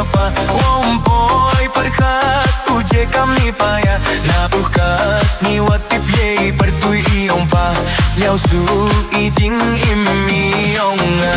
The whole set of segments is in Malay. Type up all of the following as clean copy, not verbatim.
apa Wompoi perkat uje kami paya Nabukas ni watip ye pertui iong pa Sliao su ijing imi onga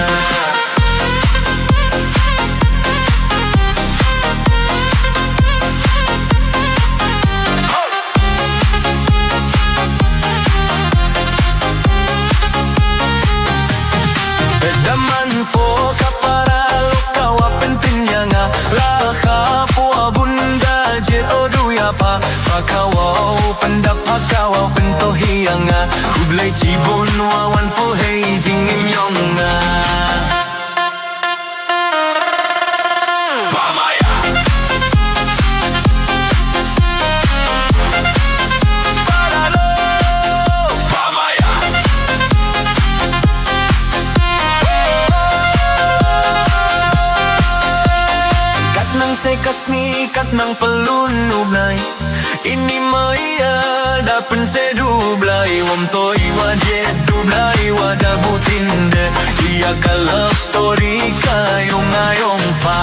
Daman fo kapara lokawa pentingnya nga Laka po bunda jet odu ya pa Pakawau pendap pakawau pentohiya nga Kublai cibon wawan fo hei jingim yong nga Sekas ni kat nang pelunu blai Ini maya da pensedu blai Wam toi wajet du blai wada butinde Ia ka love story kayong ayong pa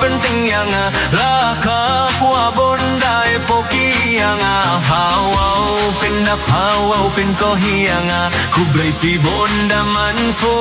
penting yang laka pua bondai foki yang hawau pendap hawau pen kohi yang kublai cibonda manfo